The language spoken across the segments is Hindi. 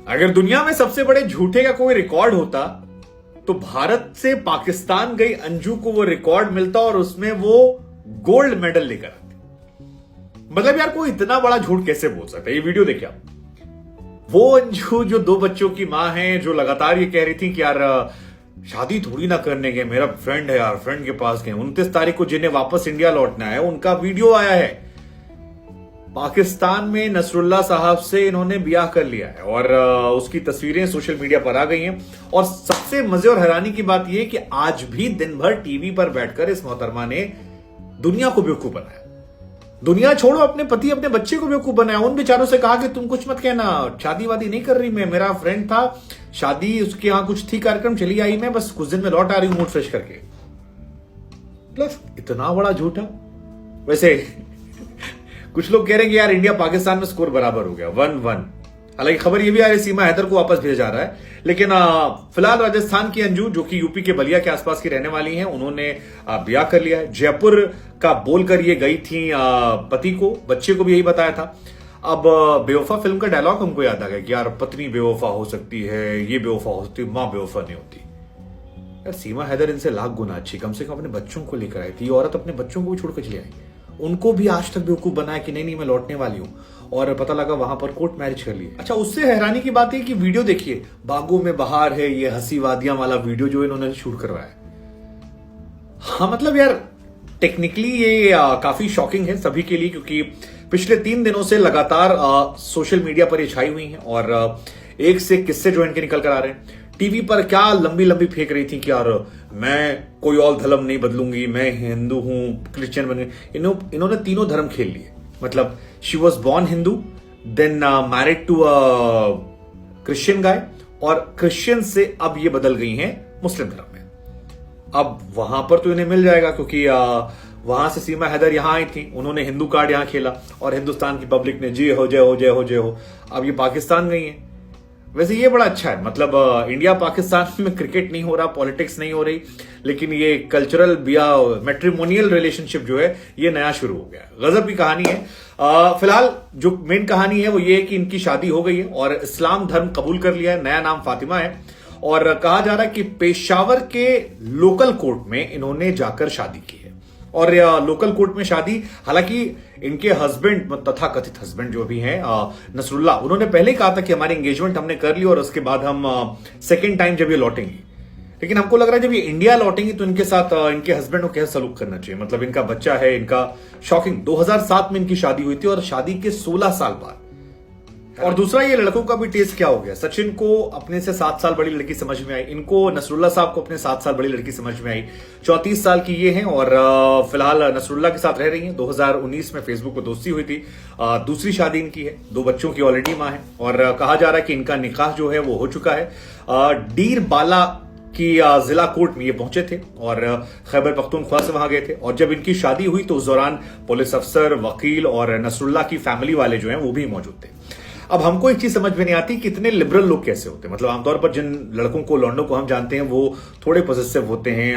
अगर दुनिया में सबसे बड़े झूठे का कोई रिकॉर्ड होता तो भारत से पाकिस्तान गई अंजू को वो रिकॉर्ड मिलता और उसमें वो गोल्ड मेडल लेकर आती। मतलब यार कोई इतना बड़ा झूठ कैसे बोल सकता है। ये वीडियो देखिए आप। वो अंजू जो 2 बच्चों की मां है, जो लगातार ये कह रही थी कि यार शादी थोड़ी ना करने गए, मेरा फ्रेंड है यार, फ्रेंड के पास गए। 29 तारीख को जिन्हें वापस इंडिया लौटना है उनका वीडियो आया है। पाकिस्तान में नसरुल्लाह साहब से इन्होंने ब्याह कर लिया है और उसकी तस्वीरें सोशल मीडिया पर आ गई हैं। और सबसे मजे और हैरानी की बात यह कि आज भी दिन भर टीवी पर बैठकर इस मोहतरमा ने दुनिया को बेवकूफ बनाया। दुनिया छोड़ो, अपने पति अपने बच्चे को बेवकूफ बनाया। उन बेचारों से कहा कि तुम कुछ मत कहना, शादी वादी नहीं कर रही मैं, मेरा फ्रेंड था, शादी उसके यहां कुछ थी कार्यक्रम, चली आई मैं, बस कुछ दिन में लौट आ रही हूं मूड फ्रेश करके। मतलब इतना बड़ा झूठा। वैसे कुछ लोग कह रहे हैं कि यार इंडिया पाकिस्तान में स्कोर बराबर हो गया 1-1। हालांकि खबर यह भी आ रही है सीमा हैदर को वापस भेजा जा रहा है। लेकिन फिलहाल राजस्थान की अंजू जो कि यूपी के बलिया के आसपास की रहने वाली हैं, उन्होंने ब्याह कर लिया है। जयपुर का बोलकर ये गई थी पति को, बच्चे को भी यही बताया था। अब बेवफा फिल्म का डायलॉग हमको याद आ गया कि यार पत्नी बेवफा हो सकती है, ये बेवफा हो सकती है, मां बेवफा नहीं होती। यार सीमा हैदर इनसे लाख गुना अच्छी, कम से कम अपने बच्चों को लेकर आई थी। ये औरत अपने बच्चों को भी छोड़कर चली आई, उनको भी आज तक बेवकूफ बनाया कि नहीं मैं लौटने वाली हूं, और पता लगा वहां पर कोर्ट मैरिज कर लिए। अच्छा, उससे हैरानी की बात है कि वीडियो देखिए, बागों में बहार है, ये हंसी वादियां वाला वीडियो जो इन्होंने शूट करवाया। हाँ मतलब यार टेक्निकली ये काफी शॉकिंग है सभी के लिए, क्योंकि पिछले 3 दिनों से लगातार सोशल मीडिया पर ये छाई हुई हैं और एक से किस्से जो इनके निकल कर आ रहे हैं। टीवी पर क्या लंबी लंबी फेंक रही थी कि यार मैं कोई और धर्म नहीं बदलूंगी, मैं हिंदू हूं, क्रिश्चियन बन गई। इन्होंने तीनों धर्म खेल लिए। मतलब she was born Hindu, then married to Christian guy, और क्रिश्चियन से अब ये बदल गई हैं मुस्लिम धर्म में। अब वहां पर तो इन्हें मिल जाएगा, क्योंकि वहां से सीमा हैदर यहां आई थी, उन्होंने हिंदू कार्ड यहां खेला और हिंदुस्तान की पब्लिक ने जय हो जय हो जय हो जय हो। अब ये पाकिस्तान गई है। वैसे ये बड़ा अच्छा है, मतलब इंडिया पाकिस्तान में क्रिकेट नहीं हो रहा, पॉलिटिक्स नहीं हो रही, लेकिन ये कल्चरल मैट्रिमोनियल रिलेशनशिप जो है ये नया शुरू हो गया। गजब की कहानी है। फिलहाल जो मेन कहानी है वो ये है कि इनकी शादी हो गई है और इस्लाम धर्म कबूल कर लिया है। नया नाम फातिमा है और कहा जा रहा है कि पेशावर के लोकल कोर्ट में इन्होंने जाकर शादी की है। और लोकल कोर्ट में शादी, हालांकि इनके हस्बैंड तथा कथित हस्बैंड जो भी हैं नसरुल्लाह, उन्होंने पहले ही कहा था कि हमारी एंगेजमेंट हमने कर ली और उसके बाद हम सेकेंड टाइम जब ये लौटेंगे। लेकिन हमको लग रहा है जब ये इंडिया लौटेंगी तो इनके साथ इनके हस्बैंड को कैसा सलूक करना चाहिए। मतलब इनका बच्चा है, इनका शॉकिंग 2007 में इनकी शादी हुई थी और शादी के 16 साल बाद। और दूसरा, ये लड़कों का भी टेस्ट क्या हो गया। सचिन को अपने से 7 साल बड़ी लड़की समझ में आई, इनको नसरुल्लाह साहब को अपने 7 साल बड़ी लड़की समझ में आई। 34 साल की ये हैं और फिलहाल नसरुल्लाह के साथ रह रही हैं। 2019 में फेसबुक पर दोस्ती हुई थी। दूसरी शादी इनकी है, 2 बच्चों की ऑलरेडी मां है और कहा जा रहा है कि इनका निकाह जो है वो हो चुका है। डीर बाला की जिला कोर्ट में ये पहुंचे थे और खैबर पख्तूनख्वा से वहां गए थे। और जब इनकी शादी हुई तो उस दौरान पुलिस अफसर, वकील और नसरुल्लाह की फैमिली वाले जो हैं वो भी मौजूद थे। अब हमको एक चीज समझ में नहीं आती कि इतने लिबरल लोग कैसे होते हैं। मतलब आमतौर पर जिन लड़कों को, लौंडों को हम जानते हैं वो थोड़े पॉजिटिव होते हैं,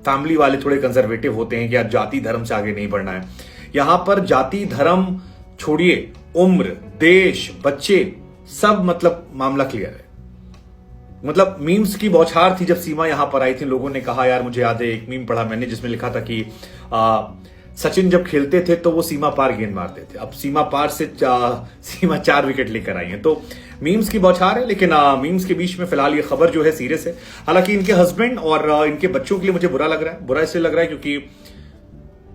फैमिली वाले थोड़े कंजर्वेटिव होते हैं कि यार जाति धर्म से आगे नहीं बढ़ना है। यहां पर जाति धर्म छोड़िए, उम्र, देश, बच्चे, सब मतलब मामला क्लियर है। मतलब मीम्स की बौछार थी जब सीमा यहां पर आई थी। लोगों ने कहा, यार मुझे याद है एक मीम पढ़ा मैंने जिसमें लिखा था कि सचिन जब खेलते थे तो वो सीमा पार गेंद मारते थे, अब सीमा पार से सीमा 4 विकेट लेकर आई है। तो मीम्स की बौछार है, लेकिन मीम्स के बीच में फिलहाल ये खबर जो है सीरियस है। हालांकि इनके हस्बैंड और इनके बच्चों के लिए मुझे बुरा लग रहा है। बुरा इसलिए लग रहा है क्योंकि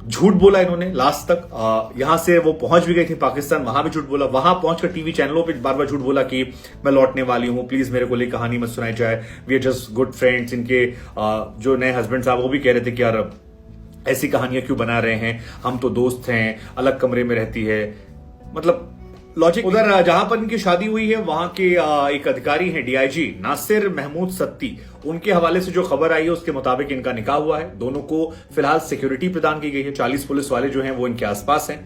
झूठ बोला इन्होंने लास्ट तक। यहां से वो पहुंच भी गई थी पाकिस्तान, वहां भी झूठ बोला, वहां पहुंचकर टीवी चैनलों पे बार बार झूठ बोला कि मैं लौटने वाली हूं, प्लीज मेरे को लिए कहानी मत सुनाई जाए, we are just good friends. इनके जो नए हस्बैंड साहब वो भी कह रहे थे कि यार ऐसी कहानियां क्यों बना रहे हैं, हम तो दोस्त हैं, अलग कमरे में रहती है। मतलब लॉजिक। उधर जहां पर इनकी शादी हुई है वहां के एक अधिकारी हैं डीआईजी नासिर महमूद सत्ती, उनके हवाले से जो खबर आई है उसके मुताबिक इनका निकाह हुआ है। दोनों को फिलहाल सिक्योरिटी प्रदान की गई है। 40 पुलिस वाले जो हैं वो इनके आसपास हैं।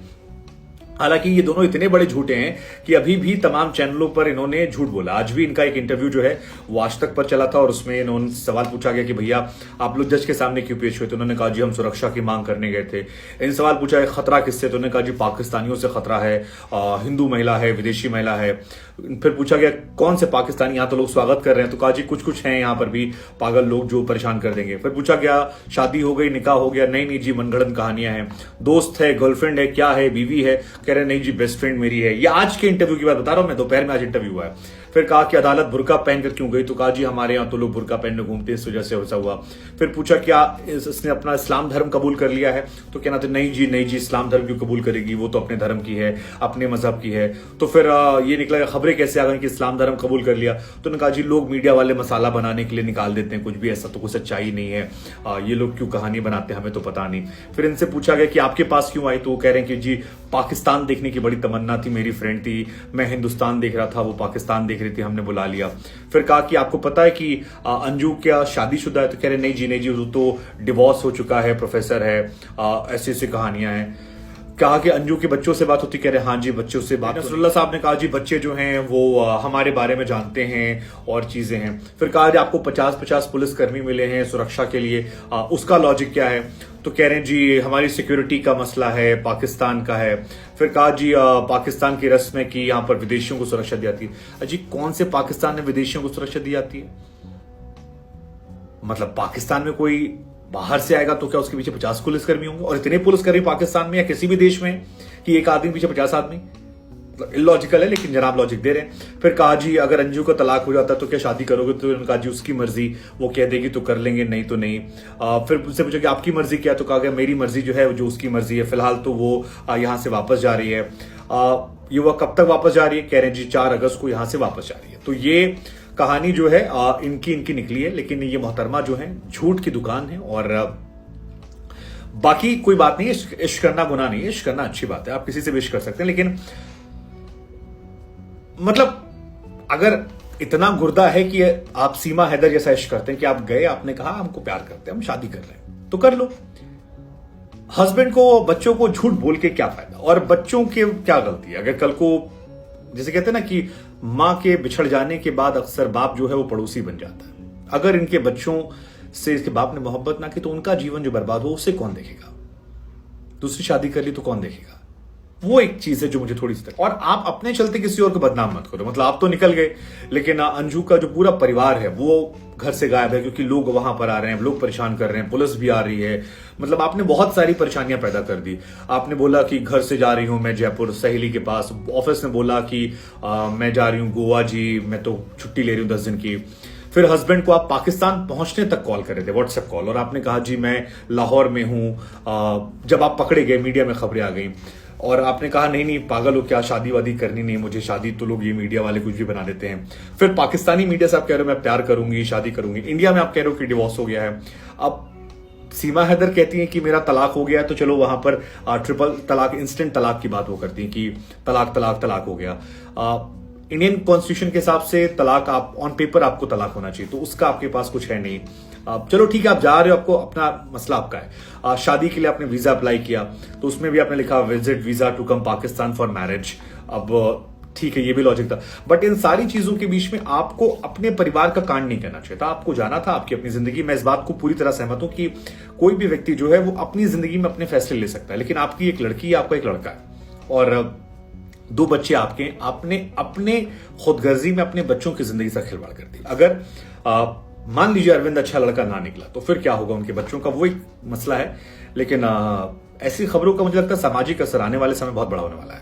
हालांकि ये दोनों इतने बड़े झूठे हैं कि अभी भी तमाम चैनलों पर इन्होंने झूठ बोला। आज भी इनका एक इंटरव्यू जो है वो आज तक पर चला था और उसमें इन्होंने सवाल पूछा गया कि भैया आप लोग जज के सामने क्यों पेश हुए। तो उन्होंने कहा जी हम सुरक्षा की मांग करने गए थे। इन सवाल पूछा है खतरा किससे, तो उन्होंने कहा जी पाकिस्तानियों से खतरा है, हिंदू महिला है, विदेशी महिला है। फिर पूछा गया कौन से पाकिस्तानी यहां तो लोग स्वागत कर रहे हैं, तो कहा जी कुछ कुछ हैं यहां पर भी पागल लोग जो परेशान कर देंगे। फिर पूछा गया शादी हो गई, निकाह हो गया, नहीं जी मनगढ़ंत कहानियां हैं, दोस्त है, गर्लफ्रेंड है, क्या है, बीवी है, कह रहे नहीं जी बेस्ट फ्रेंड मेरी है। ये आज के इंटरव्यू की बात बता रहा हूं मैं, दोपहर में आज इंटरव्यू हुआ है। फिर कहा कि अदालत बुर्का पहनकर क्यों गई, तो कहा जी हमारे यहाँ तो लोग बुर्का पहनने घूमते इस वजह से ऐसा हुआ। फिर पूछा क्या इसने अपना इस्लाम धर्म कबूल कर लिया है, तो कहना था नहीं जी इस्लाम धर्म क्यों कबूल करेगी, वो तो अपने धर्म की है, अपने मजहब की है। तो फिर ये निकला खबरें कैसे आ गई कि इस्लाम धर्म कबूल कर लिया, तो उन्होंने कहा जी लोग मीडिया वाले मसाला बनाने के लिए निकाल देते हैं कुछ भी, ऐसा तो कोई सच्चाई नहीं है, ये लोग क्यों कहानी बनाते हैं हमें तो पता नहीं। फिर इनसे पूछा गया कि आपके पास क्यों आई, तो वो कह रहे हैं कि जी पाकिस्तान देखने की बड़ी तमन्ना थी, मेरी फ्रेंड थी, मैं हिंदुस्तान देख रहा था, वो पाकिस्तान देख रही थी, हमने बुला लिया। फिर कहा कि आपको पता है कि अंजू क्या शादीशुदा है, तो कह रहे नहीं जी वो तो डिवोर्स हो चुका है, प्रोफेसर है, ऐसी ऐसी कहानियां हैं। कहा कि अंजू के बच्चों से बात होती, कह रहे हाँ जी बच्चों से बात। नसरुल्लाह साहब ने कहा जी बच्चे जो हैं वो हमारे बारे में जानते हैं और चीजें हैं। फिर कहा जी आपको 50-50 पुलिसकर्मी मिले हैं सुरक्षा के लिए, उसका लॉजिक क्या है, तो कह रहे हैं जी हमारी सिक्योरिटी का मसला है, पाकिस्तान का है। फिर कहा जी पाकिस्तान की रस्म है कि यहां पर विदेशियों को सुरक्षा दी जाती है। जी कौन से पाकिस्तान में विदेशियों को सुरक्षा दी जाती है, मतलब पाकिस्तान में कोई बाहर से आएगा तो क्या उसके पीछे 50 पुलिसकर्मी होंगे, और इतने पुलिसकर्मी पाकिस्तान में या किसी भी देश में कि एक आदमी पीछे 50 आदमी, मतलब इलॉजिकल है, लेकिन जनाब लॉजिक दे रहे हैं। फिर कहा जी अगर अंजू का तलाक हो जाता तो क्या शादी करोगे, तो उन्होंने कहा जी उसकी मर्जी, वो कह देगी तो कर लेंगे, नहीं तो नहीं। फिर उससे पूछा कि आपकी मर्जी क्या, तो कहा गया मेरी मर्जी जो है जो उसकी मर्जी है, फिलहाल तो वो यहां से वापस जा रही है। ये वह कब तक वापस जा रही है, कह रहे हैं जी 4 अगस्त को यहां से वापस जा रही है। तो ये कहानी जो है इनकी निकली है, लेकिन ये मोहतरमा जो है झूठ की दुकान है, और बाकी कोई बात नहीं है, इश्क करना गुनाह नहीं है, इश्क करना अच्छी बात है, आप किसी से भी इश्क कर सकते हैं, लेकिन मतलब अगर इतना गुर्दा है कि आप सीमा हैदर जैसा इश्क करते हैं कि आप गए, आपने कहा हमको प्यार करते हैं, हम शादी कर रहे हैं, तो कर लो। हस्बैंड को बच्चों को झूठ बोल के क्या फायदा, और बच्चों की क्या गलती है। अगर कल को जैसे कहते हैं ना कि मां के बिछड़ जाने के बाद अक्सर बाप जो है वो पड़ोसी बन जाता है, अगर इनके बच्चों से इसके बाप ने मोहब्बत ना की तो उनका जीवन जो बर्बाद हो उसे कौन देखेगा, दूसरी शादी कर ली तो कौन देखेगा, वो एक चीज है जो मुझे थोड़ी सी। और आप अपने चलते किसी और को बदनाम मत करो, मतलब आप तो निकल गए, लेकिन अंजू का जो पूरा परिवार है वो घर से गायब है, क्योंकि लोग वहां पर आ रहे हैं, लोग परेशान कर रहे हैं, पुलिस भी आ रही है, मतलब आपने बहुत सारी परेशानियां पैदा कर दी। आपने बोला कि घर से जा रही हूं मैं जयपुर सहेली के पास, ऑफिस ने बोला कि मैं जा रही हूं गोवा जी, मैं तो छुट्टी ले रही हूं 10 दिन की। फिर हस्बैंड को आप पाकिस्तान पहुंचने तक कॉल कर रहे थे, व्हाट्सएप कॉल, और आपने कहा जी मैं लाहौर में हूं। जब आप पकड़े गए मीडिया में खबरें आ गई, और आपने कहा नहीं पागल हो क्या, शादी वादी करनी नहीं मुझे, शादी तो लोग ये मीडिया वाले कुछ भी बना देते हैं। फिर पाकिस्तानी मीडिया से आप कह रहे हो मैं प्यार करूंगी, शादी करूंगी, इंडिया में आप कह रहे हो कि डिवोर्स हो गया है। अब सीमा हैदर कहती हैं कि मेरा तलाक हो गया है, तो चलो वहां पर ट्रिपल तलाक, इंस्टेंट तलाक की बात वो करती हैं कि तलाक हो गया। इंडियन कॉन्स्टिट्यूशन के हिसाब से तलाक आप ऑन पेपर आपको तलाक होना चाहिए, तो उसका आपके पास कुछ है नहीं। चलो ठीक है, आप जा रहे हो, आपको अपना मसला आपका है। शादी के लिए आपने वीजा अप्लाई किया, तो उसमें भी आपने लिखा visit visa to come Pakistan for marriage. अब ठीक है, ये भी लॉजिक था, बट इन सारी चीजों के बीच में आपको अपने परिवार का कांड नहीं करना चाहिए था, आपको जाना था आपकी अपनी जिंदगी। मैं इस बात को पूरी तरह सहमत हूं कि कोई भी व्यक्ति जो है वो अपनी जिंदगी में अपने फैसले ले सकता है, लेकिन आपकी एक लड़की है, आपका एक लड़का है, और 2 बच्चे आपके, आपने अपने खुदगर्जी में अपने बच्चों की जिंदगी से खिलवाड़ कर दी। अगर मान लीजिए अरविंद अच्छा लड़का ना निकला, तो फिर क्या होगा उनके बच्चों का, वो एक मसला है। लेकिन ऐसी खबरों का मुझे लगता है सामाजिक असर आने वाले समय बहुत बड़ा होने वाला है।